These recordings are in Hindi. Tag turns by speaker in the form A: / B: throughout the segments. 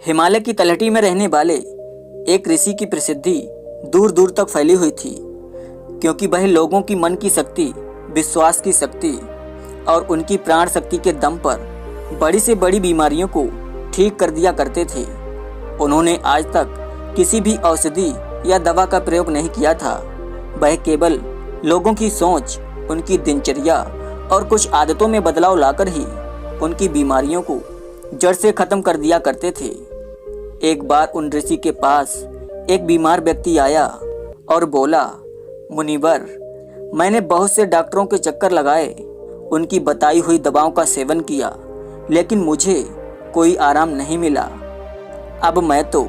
A: हिमालय की तलहटी में रहने वाले एक ऋषि की प्रसिद्धि दूर दूर तक फैली हुई थी, क्योंकि वह लोगों की मन की शक्ति, विश्वास की शक्ति और उनकी प्राण शक्ति के दम पर बड़ी से बड़ी बीमारियों को ठीक कर दिया करते थे। उन्होंने आज तक किसी भी औषधि या दवा का प्रयोग नहीं किया था। वह केवल लोगों की सोच, उनकी दिनचर्या और कुछ आदतों में बदलाव लाकर ही उनकी बीमारियों को जड़ से खत्म कर दिया करते थे। एक बार उन ऋषि के पास एक बीमार व्यक्ति आया और बोला, मुनिवर, मैंने बहुत से डॉक्टरों के चक्कर लगाए, उनकी बताई हुई दवाओं का सेवन किया, लेकिन मुझे कोई आराम नहीं मिला। अब मैं तो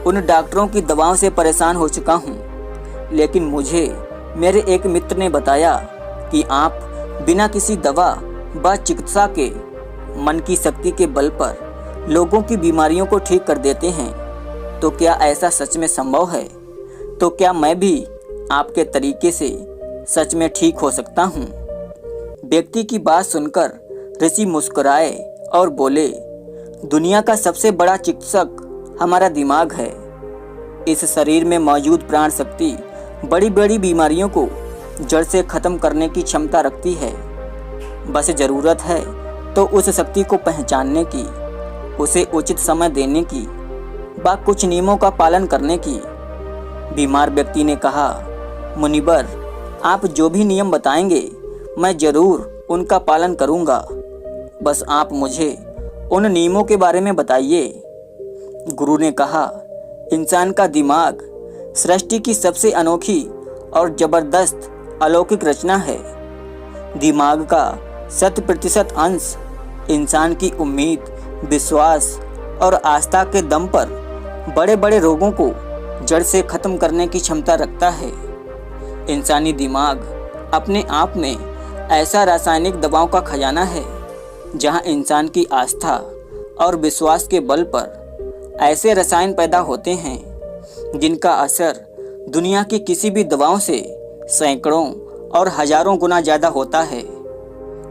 A: उन डॉक्टरों की दवाओं से परेशान हो चुका हूँ, लेकिन मुझे मेरे एक मित्र ने बताया कि आप बिना किसी दवा व चिकित्सा के मन की शक्ति के बल पर लोगों की बीमारियों को ठीक कर देते हैं। तो क्या ऐसा सच में संभव है? तो क्या मैं भी आपके तरीके से सच में ठीक हो सकता हूँ? व्यक्ति की बात सुनकर ऋषि मुस्कुराए और बोले, दुनिया का सबसे बड़ा चिकित्सक हमारा दिमाग है। इस शरीर में मौजूद प्राण शक्ति बड़ी बड़ी बीमारियों को जड़ से खत्म करने की क्षमता रखती है। बस जरूरत है तो उस शक्ति को पहचानने की, उसे उचित समय देने की व कुछ नियमों का पालन करने की। बीमार व्यक्ति ने कहा, मुनिवर, आप जो भी नियम बताएंगे मैं जरूर उनका पालन करूंगा। बस आप मुझे उन नियमों के बारे में बताइए। गुरु ने कहा, इंसान का दिमाग सृष्टि की सबसे अनोखी और जबरदस्त अलौकिक रचना है। दिमाग का 100% अंश इंसान की उम्मीद, विश्वास और आस्था के दम पर बड़े बड़े रोगों को जड़ से खत्म करने की क्षमता रखता है। इंसानी दिमाग अपने आप में ऐसा रासायनिक दवाओं का खजाना है, जहां इंसान की आस्था और विश्वास के बल पर ऐसे रसायन पैदा होते हैं जिनका असर दुनिया की किसी भी दवाओं से सैकड़ों और हजारों गुना ज़्यादा होता है।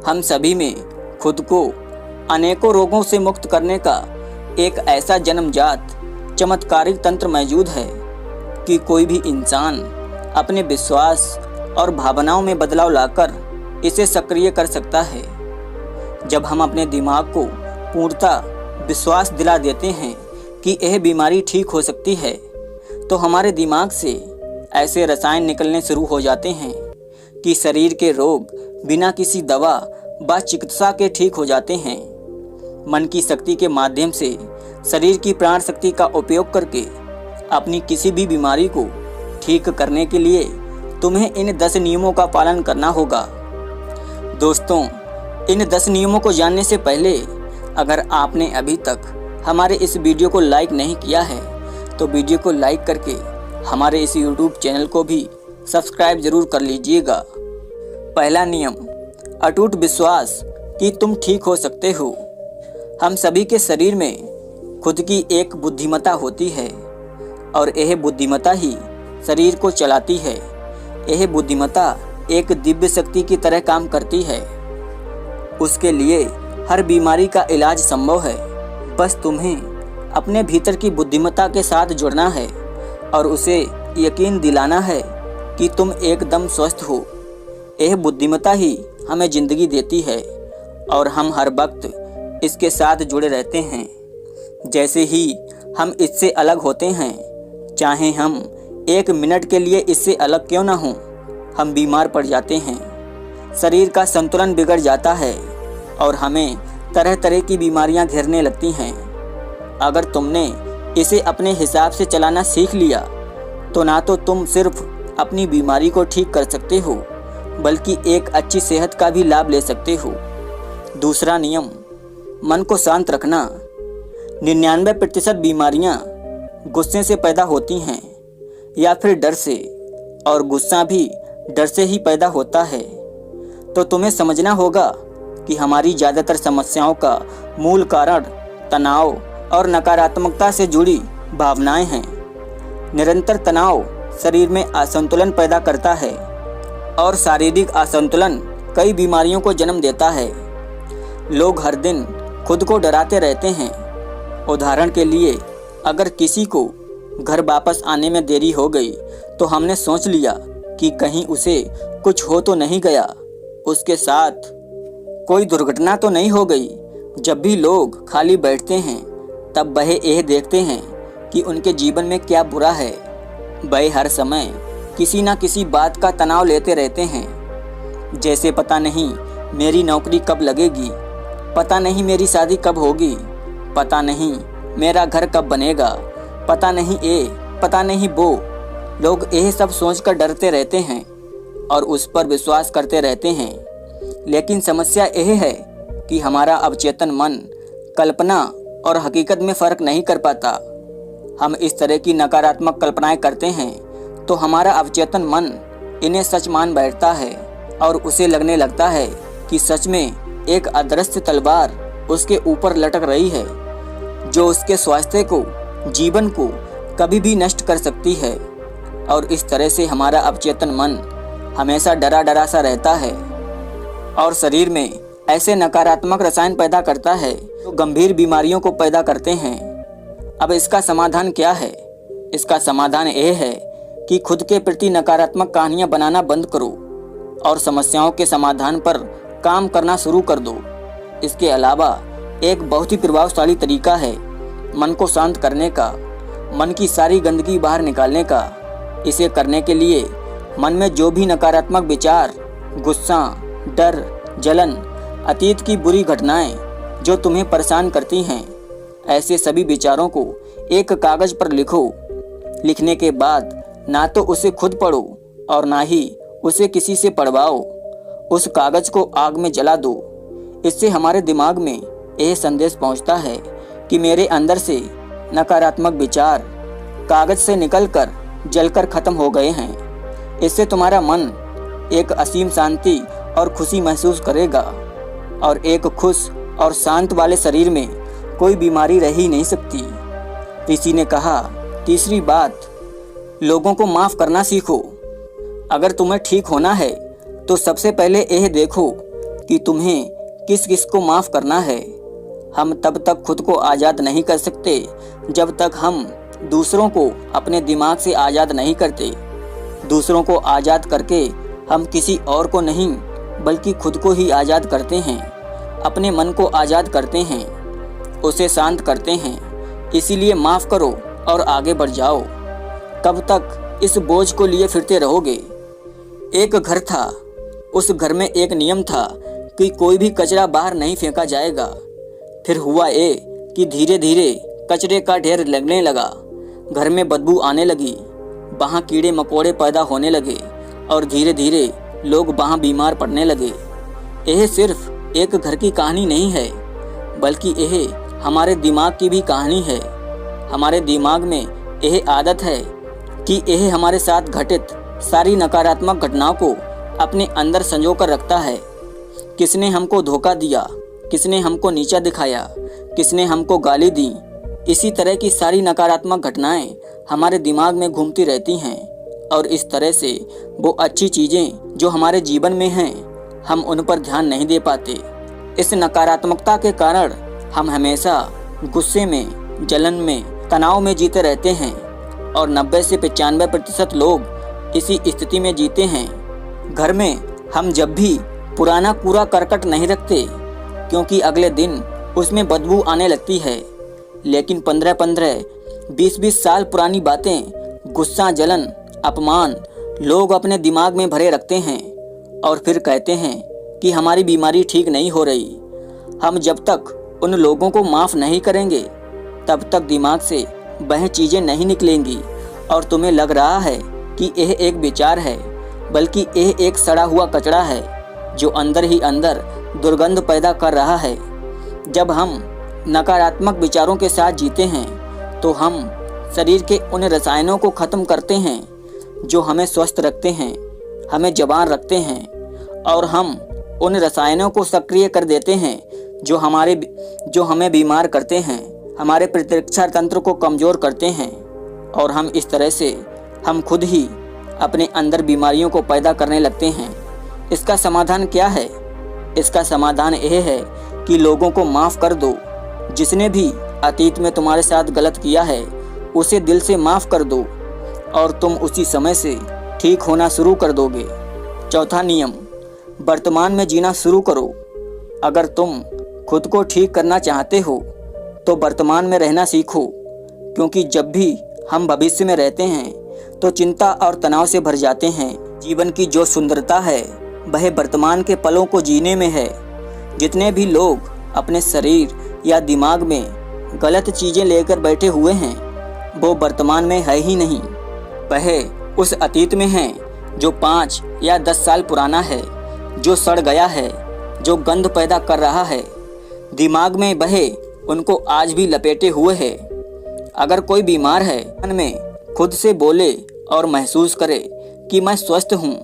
A: हम सभी में खुद को अनेकों रोगों से मुक्त करने का एक ऐसा जन्मजात चमत्कारिक तंत्र मौजूद है कि कोई भी इंसान अपने विश्वास और भावनाओं में बदलाव लाकर इसे सक्रिय कर सकता है। जब हम अपने दिमाग को पूर्णतः विश्वास दिला देते हैं कि यह बीमारी ठीक हो सकती है, तो हमारे दिमाग से ऐसे रसायन निकलने शुरू हो जाते हैं कि शरीर के रोग बिना किसी दवा व चिकित्सा के ठीक हो जाते हैं। मन की शक्ति के माध्यम से शरीर की प्राण शक्ति का उपयोग करके अपनी किसी भी बीमारी को ठीक करने के लिए तुम्हें इन 10 नियमों का पालन करना होगा। दोस्तों, इन 10 नियमों को जानने से पहले अगर आपने अभी तक हमारे इस वीडियो को लाइक नहीं किया है तो वीडियो को लाइक करके हमारे इस YouTube चैनल को भी सब्सक्राइब जरूर कर लीजिएगा। पहला नियम, अटूट विश्वास कि तुम ठीक हो सकते हो। हम सभी के शरीर में खुद की एक बुद्धिमत्ता होती है और यह बुद्धिमत्ता ही शरीर को चलाती है। यह बुद्धिमत्ता एक दिव्य शक्ति की तरह काम करती है। उसके लिए हर बीमारी का इलाज संभव है। बस तुम्हें अपने भीतर की बुद्धिमत्ता के साथ जुड़ना है और उसे यकीन दिलाना है कि तुम एकदम स्वस्थ हो। यह बुद्धिमत्ता ही हमें जिंदगी देती है और हम हर वक्त इसके साथ जुड़े रहते हैं। जैसे ही हम इससे अलग होते हैं, चाहे हम 1 मिनट के लिए इससे अलग क्यों ना हों, हम बीमार पड़ जाते हैं। शरीर का संतुलन बिगड़ जाता है और हमें तरह तरह की बीमारियां घेरने लगती हैं। अगर तुमने इसे अपने हिसाब से चलाना सीख लिया तो ना तो तुम सिर्फ अपनी बीमारी को ठीक कर सकते हो, बल्कि एक अच्छी सेहत का भी लाभ ले सकते हो। दूसरा नियम, मन को शांत रखना। 99% बीमारियां गुस्से से पैदा होती हैं या फिर डर से, और गुस्सा भी डर से ही पैदा होता है। तो तुम्हें समझना होगा कि हमारी ज़्यादातर समस्याओं का मूल कारण तनाव और नकारात्मकता से जुड़ी भावनाएं हैं। निरंतर तनाव शरीर में असंतुलन पैदा करता है और शारीरिक असंतुलन कई बीमारियों को जन्म देता है। लोग हर दिन खुद को डराते रहते हैं उदाहरण के लिए, अगर किसी को घर वापस आने में देरी हो गई तो हमने सोच लिया कि कहीं उसे कुछ हो तो नहीं गया, उसके साथ कोई दुर्घटना तो नहीं हो गई। जब भी लोग खाली बैठते हैं तब वह यह देखते हैं कि उनके जीवन में क्या बुरा है। वह हर समय किसी न किसी बात का तनाव लेते रहते हैं, जैसे पता नहीं मेरी नौकरी कब लगेगी, पता नहीं मेरी शादी कब होगी, पता नहीं मेरा घर कब बनेगा, पता नहीं ये, पता नहीं वो। लोग यह सब सोचकर डरते रहते हैं और उस पर विश्वास करते रहते हैं। लेकिन समस्या यह है कि हमारा अवचेतन मन कल्पना और हकीकत में फ़र्क नहीं कर पाता। हम इस तरह की नकारात्मक कल्पनाएं करते हैं तो हमारा अवचेतन मन इन्हें सच मान बैठता है और उसे लगने लगता है कि सच में एक अदृश्य तलवार उसके ऊपर लटक रही है, जो उसके स्वास्थ्य को, जीवन को कभी भी नष्ट कर सकती है। और इस तरह से हमारा अवचेतन मन हमेशा डरा डरा सा रहता है और शरीर में ऐसे नकारात्मक रसायन पैदा करता है जो गंभीर बीमारियों को पैदा करते हैं। अब इसका समाधान क्या है? इसका समाधान यह है कि खुद के प्रति नकारात्मक कहानियां बनाना बंद करो और समस्याओं के समाधान पर काम करना शुरू कर दो। इसके अलावा एक बहुत ही प्रभावशाली तरीका है मन को शांत करने का, मन की सारी गंदगी बाहर निकालने का। इसे करने के लिए मन में जो भी नकारात्मक विचार, गुस्सा, डर, जलन, अतीत की बुरी घटनाएं जो तुम्हें परेशान करती हैं, ऐसे सभी विचारों को एक कागज पर लिखो। लिखने के बाद ना तो उसे खुद पढ़ो और ना ही उसे किसी से पढ़वाओ। उस कागज को आग में जला दो। इससे हमारे दिमाग में यह संदेश पहुंचता है कि मेरे अंदर से नकारात्मक विचार कागज से निकलकर जलकर खत्म हो गए हैं। इससे तुम्हारा मन एक असीम शांति और खुशी महसूस करेगा और एक खुश और शांत वाले शरीर में कोई बीमारी रह ही नहीं सकती। ऋषि ने कहा, तीसरी बात, लोगों को माफ़ करना सीखो। अगर तुम्हें ठीक होना है तो सबसे पहले यह देखो कि तुम्हें किस किस को माफ़ करना है। हम तब तक खुद को आज़ाद नहीं कर सकते जब तक हम दूसरों को अपने दिमाग से आज़ाद नहीं करते। दूसरों को आज़ाद करके हम किसी और को नहीं बल्कि खुद को ही आज़ाद करते हैं, अपने मन को आज़ाद करते हैं, उसे शांत करते हैं। इसीलिए माफ़ करो और आगे बढ़ जाओ। कब तक इस बोझ को लिए फिरते रहोगे? एक घर था, उस घर में एक नियम था कि कोई भी कचरा बाहर नहीं फेंका जाएगा। फिर हुआ ये कि धीरे धीरे कचरे का ढेर लगने लगा, घर में बदबू आने लगी, वहाँ कीड़े मकोड़े पैदा होने लगे और धीरे धीरे लोग वहाँ बीमार पड़ने लगे। यह सिर्फ एक घर की कहानी नहीं है, बल्कि यह हमारे दिमाग की भी कहानी है। हमारे दिमाग में यह आदत है कि यह हमारे साथ घटित सारी नकारात्मक घटनाओं को अपने अंदर संजो कर रखता है। किसने हमको धोखा दिया, किसने हमको नीचा दिखाया, किसने हमको गाली दी, इसी तरह की सारी नकारात्मक घटनाएं हमारे दिमाग में घूमती रहती हैं और इस तरह से वो अच्छी चीज़ें जो हमारे जीवन में हैं हम उन पर ध्यान नहीं दे पाते। इस नकारात्मकता के कारण हम हमेशा गुस्से में, जलन में, तनाव में जीते रहते हैं और 90 से 95% लोग इसी स्थिति में जीते हैं। घर में हम जब भी पुराना कूड़ा करकट नहीं रखते क्योंकि अगले दिन उसमें बदबू आने लगती है, लेकिन 15-15, 20-20 साल पुरानी बातें, गुस्सा, जलन, अपमान लोग अपने दिमाग में भरे रखते हैं और फिर कहते हैं कि हमारी बीमारी ठीक नहीं हो रही। हम जब तक उन लोगों को माफ़ नहीं करेंगे तब तक दिमाग से वह चीज़ें नहीं निकलेंगी और तुम्हें लग रहा है कि यह एक विचार है, बल्कि यह एक सड़ा हुआ कचरा है जो अंदर ही अंदर दुर्गंध पैदा कर रहा है। जब हम नकारात्मक विचारों के साथ जीते हैं तो हम शरीर के उन रसायनों को ख़त्म करते हैं जो हमें स्वस्थ रखते हैं, हमें जवान रखते हैं, और हम उन रसायनों को सक्रिय कर देते हैं जो हमें बीमार करते हैं, हमारे प्रतिरक्षा तंत्र को कमज़ोर करते हैं। और हम इस तरह से हम खुद ही अपने अंदर बीमारियों को पैदा करने लगते हैं। इसका समाधान क्या है? इसका समाधान यह है कि लोगों को माफ़ कर दो। जिसने भी अतीत में तुम्हारे साथ गलत किया है उसे दिल से माफ़ कर दो और तुम उसी समय से ठीक होना शुरू कर दोगे। चौथा नियम, वर्तमान में जीना शुरू करो। अगर तुम खुद को ठीक करना चाहते हो तो वर्तमान में रहना सीखो, क्योंकि जब भी हम भविष्य में रहते हैं तो चिंता और तनाव से भर जाते हैं। जीवन की जो सुंदरता है वह वर्तमान के पलों को जीने में है। जितने भी लोग अपने शरीर या दिमाग में गलत चीज़ें लेकर बैठे हुए हैं वो वर्तमान में है ही नहीं, वह उस अतीत में हैं जो 5 या 10 साल पुराना है, जो सड़ गया है, जो गंध पैदा कर रहा है। दिमाग में वह उनको आज भी लपेटे हुए है। अगर कोई बीमार है, मन में खुद से बोले और महसूस करे कि मैं स्वस्थ हूँ,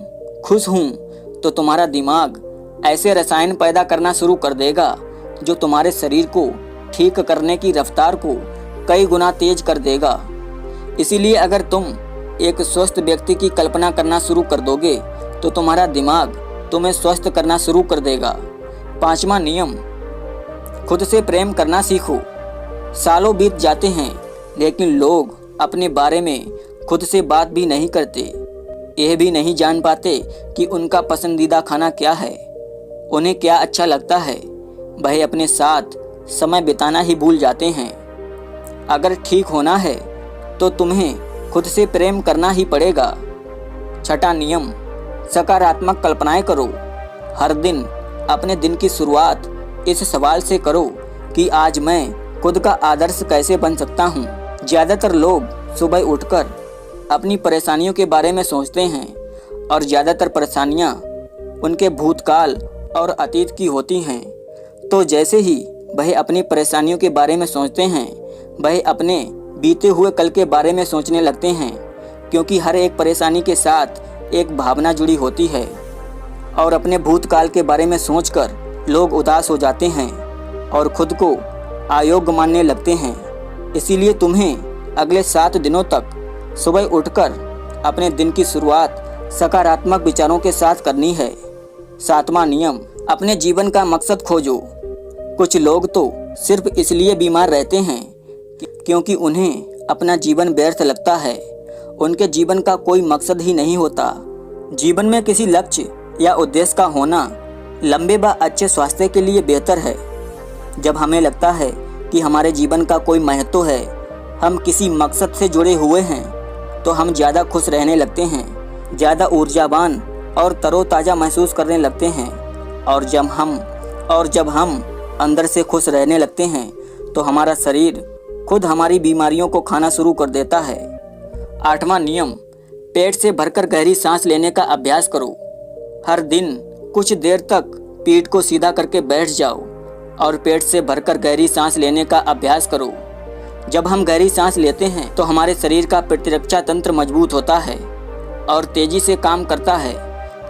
A: खुश हूँ, तो तुम्हारा दिमाग ऐसे रसायन पैदा करना शुरू कर देगा जो तुम्हारे शरीर को ठीक करने की रफ्तार को कई गुना तेज कर देगा। इसीलिए अगर तुम एक स्वस्थ व्यक्ति की कल्पना करना शुरू कर दोगे तो तुम्हारा दिमाग तुम्हें स्वस्थ करना शुरू कर देगा। पांचवा नियम, खुद से प्रेम करना सीखो। सालों बीत जाते हैं लेकिन लोग अपने बारे में खुद से बात भी नहीं करते। यह भी नहीं जान पाते कि उनका पसंदीदा खाना क्या है, उन्हें क्या अच्छा लगता है। वह अपने साथ समय बिताना ही भूल जाते हैं। अगर ठीक होना है तो तुम्हें खुद से प्रेम करना ही पड़ेगा। छठा नियम, सकारात्मक कल्पनाएं करो। हर दिन अपने दिन की शुरुआत इस सवाल से करो कि आज मैं खुद का आदर्श कैसे बन सकता हूँ। ज़्यादातर लोग सुबह उठकर अपनी परेशानियों के बारे में सोचते हैं और ज़्यादातर परेशानियाँ उनके भूतकाल और अतीत की होती हैं। तो जैसे ही वह अपनी परेशानियों के बारे में सोचते हैं वह अपने बीते हुए कल के बारे में सोचने लगते हैं, क्योंकि हर एक परेशानी के साथ एक भावना जुड़ी होती है। और अपने भूतकाल के बारे में सोचकर लोग उदास हो जाते हैं और खुद को अयोग्य मानने लगते हैं। इसीलिए तुम्हें अगले 7 दिनों तक सुबह उठकर अपने दिन की शुरुआत सकारात्मक विचारों के साथ करनी है। 7वां नियम, अपने जीवन का मकसद खोजो। कुछ लोग तो सिर्फ इसलिए बीमार रहते हैं क्योंकि उन्हें अपना जीवन व्यर्थ लगता है। उनके जीवन का कोई मकसद ही नहीं होता। जीवन में किसी लक्ष्य या उद्देश्य का होना लंबे व अच्छे स्वास्थ्य के लिए बेहतर है। जब हमें लगता है कि हमारे जीवन का कोई महत्व है, हम किसी मकसद से जुड़े हुए हैं, तो हम ज़्यादा खुश रहने लगते हैं, ज़्यादा ऊर्जावान और तरोताज़ा महसूस करने लगते हैं। और जब हम अंदर से खुश रहने लगते हैं तो हमारा शरीर खुद हमारी बीमारियों को खाना शुरू कर देता है। 8वां नियम, पेट से भरकर गहरी सांस लेने का अभ्यास करो। हर दिन कुछ देर तक पीठ को सीधा करके बैठ जाओ और पेट से भरकर गहरी सांस लेने का अभ्यास करो। जब हम गहरी सांस लेते हैं तो हमारे शरीर का प्रतिरक्षा तंत्र मजबूत होता है और तेजी से काम करता है,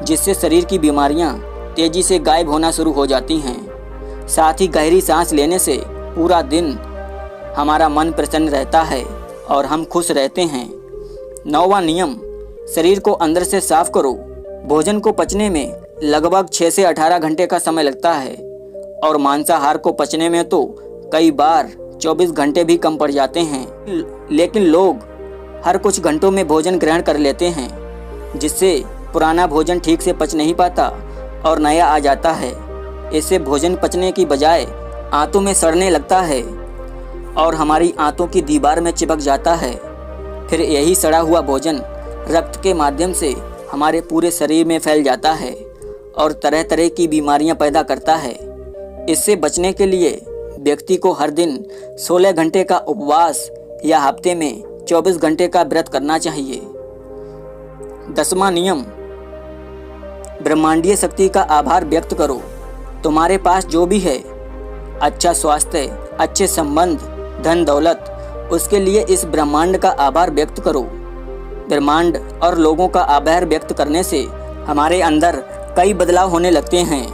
A: जिससे शरीर की बीमारियां तेजी से गायब होना शुरू हो जाती हैं। साथ ही गहरी सांस लेने से पूरा दिन हमारा मन प्रसन्न रहता है और हम खुश रहते हैं। 9वां नियम, शरीर को अंदर से साफ करो। भोजन को पचने में लगभग 6 से 18 घंटे का समय लगता है और मांसाहार को पचने में तो कई बार 24 घंटे भी कम पड़ जाते हैं। लेकिन लोग हर कुछ घंटों में भोजन ग्रहण कर लेते हैं, जिससे पुराना भोजन ठीक से पच नहीं पाता और नया आ जाता है। इससे भोजन पचने की बजाय आंतों में सड़ने लगता है और हमारी आंतों की दीवार में चिपक जाता है। फिर यही सड़ा हुआ भोजन रक्त के माध्यम से हमारे पूरे शरीर में फैल जाता है और तरह तरह की बीमारियां पैदा करता है। इससे बचने के लिए व्यक्ति को हर दिन 16 घंटे का उपवास या हफ्ते में 24 घंटे का व्रत करना चाहिए। 10वां नियम, ब्रह्मांडीय शक्ति का आभार व्यक्त करो। तुम्हारे पास जो भी है, अच्छा स्वास्थ्य, अच्छे संबंध, धन दौलत, उसके लिए इस ब्रह्मांड का आभार व्यक्त करो। ब्रह्मांड और लोगों का आभार व्यक्त करने से हमारे अंदर कई बदलाव होने लगते हैं।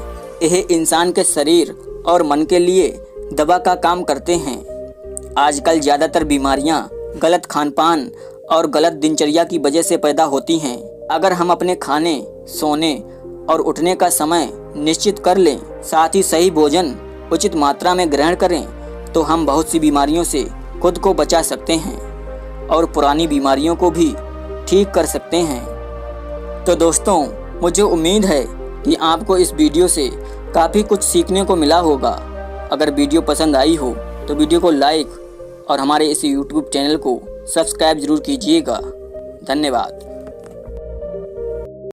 A: यह इंसान के शरीर और मन के लिए दवा का काम करते हैं। आजकल ज़्यादातर बीमारियां गलत खानपान और गलत दिनचर्या की वजह से पैदा होती हैं। अगर हम अपने खाने, सोने और उठने का समय निश्चित कर लें, साथ ही सही भोजन उचित मात्रा में ग्रहण करें, तो हम बहुत सी बीमारियों से खुद को बचा सकते हैं और पुरानी बीमारियों को भी ठीक कर सकते हैं। तो दोस्तों, मुझे उम्मीद है कि आपको इस वीडियो से काफ़ी कुछ सीखने को मिला होगा। अगर वीडियो पसंद आई हो तो वीडियो को लाइक और हमारे इस YouTube चैनल को सब्सक्राइब ज़रूर कीजिएगा। धन्यवाद।